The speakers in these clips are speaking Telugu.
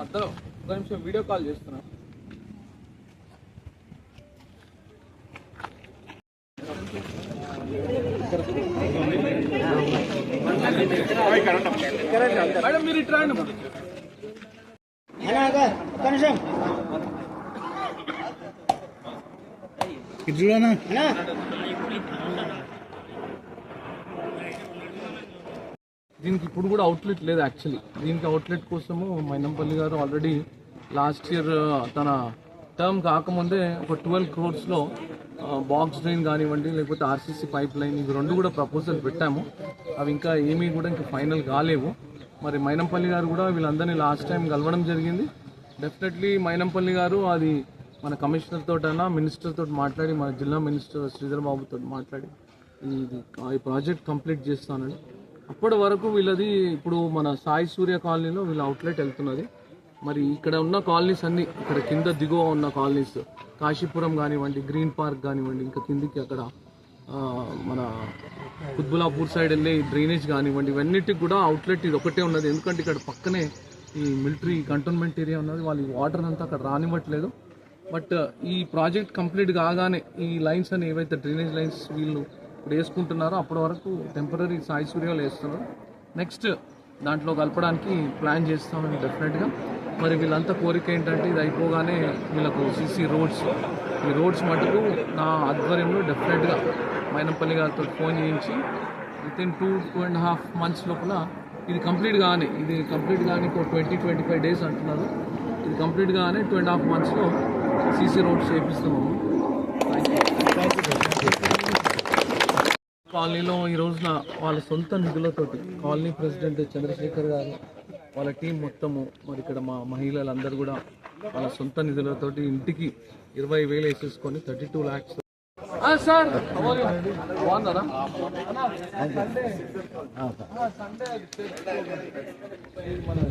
మధ్యలో ఒక నిమిషం వీడియో కాల్ చేస్తున్నా. మేడం మీరు ఇట్లా రండి. దీనికి ఇప్పుడు కూడా అవుట్లెట్ లేదు. యాక్చువల్లీ దీనికి అవుట్లెట్ కోసము మైనంపల్లి గారు ఆల్రెడీ లాస్ట్ ఇయర్ తన టర్మ్ కాకముందే ఒక 12 crores బాక్స్ డ్రైన్ కానివ్వండి, లేకపోతే ఆర్సీసీ పైప్ లైన్, ఇవి రెండు కూడా ప్రపోజల్ పెట్టాము. అవి ఇంకా ఏమీ కూడా ఇంకా ఫైనల్ కాలేవు. మరి మైనంపల్లి గారు కూడా వీళ్ళందరినీ లాస్ట్ టైం కలవడం జరిగింది. డెఫినెట్లీ మైనంపల్లి గారు అది మన కమిషనర్ తోటైనా మినిస్టర్ తోటి మాట్లాడి, మన జిల్లా మినిస్టర్ శ్రీధర్ బాబుతో మాట్లాడి ఈ ప్రాజెక్ట్ కంప్లీట్ చేస్తానని. అప్పటి వరకు వీళ్ళది ఇప్పుడు మన సాయి సూర్య కాలనీలో వీళ్ళ అవుట్లెట్ వెళ్తున్నది. మరి ఇక్కడ ఉన్న కాలనీస్ అన్ని, ఇక్కడ కింద దిగువ ఉన్న కాలనీస్, కాశీపురం కానివ్వండి, గ్రీన్ పార్క్ కానివ్వండి, ఇంకా కిందికి అక్కడ మన కుత్బులాపూర్ సైడ్ వెళ్ళే డ్రైనేజ్ కానివ్వండి, ఇవన్నిటికి కూడా అవుట్లెట్ ఇది ఒకటే ఉన్నది. ఎందుకంటే ఇక్కడ పక్కనే ఈ మిలిటరీ కంటోన్మెంట్ ఏరియా ఉన్నది. వాళ్ళు ఈ వాటర్ అంతా అక్కడ రానివ్వట్లేదు. బట్ ఈ ప్రాజెక్ట్ కంప్లీట్ కాగానే ఈ లైన్స్ అని ఏవైతే డ్రైనేజ్ లైన్స్ వీళ్ళు ఇప్పుడు వేసుకుంటున్నారో అప్పటి వరకు టెంపరీ సాయి సూర్యాలు వేస్తున్నారు. నెక్స్ట్ దాంట్లో కలపడానికి ప్లాన్ చేస్తామని డెఫినెట్గా. మరి వీళ్ళంతా కోరిక ఏంటంటే ఇది అయిపోగానే వీళ్ళకు సీసీ రోడ్స్, ఈ రోడ్స్ మటుకు నా ఆధ్వర్యంలో డెఫినెట్గా మైనంపల్లి గారితో ఫోన్ చేయించి వితిన్ 2.5 months లోపల ఇది కంప్లీట్ కానీ ఒక 20-25 days అంటున్నారు. ఇది కంప్లీట్ కానీ 2.5 months సీసీ రోడ్స్ చేపిస్తున్నాము. కాలనీలో ఈ రోజున వాళ్ళ సొంత నిధులతోటి కాలనీ ప్రెసిడెంట్ చంద్రశేఖర్ గారు వాళ్ళ టీం మొత్తము, మరి ఇక్కడ మా మహిళలందరూ కూడా వాళ్ళ సొంత నిధులతోటి ఇంటికి 20,000 వేసేసుకొని 32 lakhs. సార్ బాగున్నారా?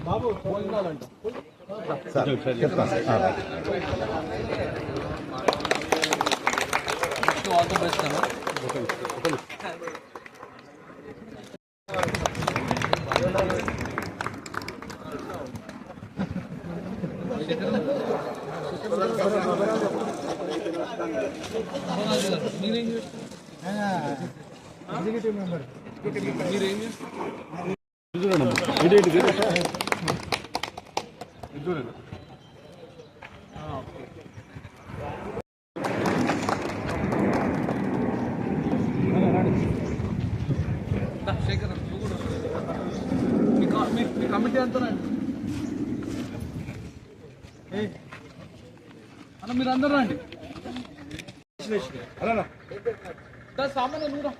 బాబు భోజనాలంట ఆల్ ద బెస్ట్ అన్న. మీరేం శేఖర్ మీ కమిటీ అంతానండి అన్న, మీరు అందరూ రండి. సామాన్య నూరా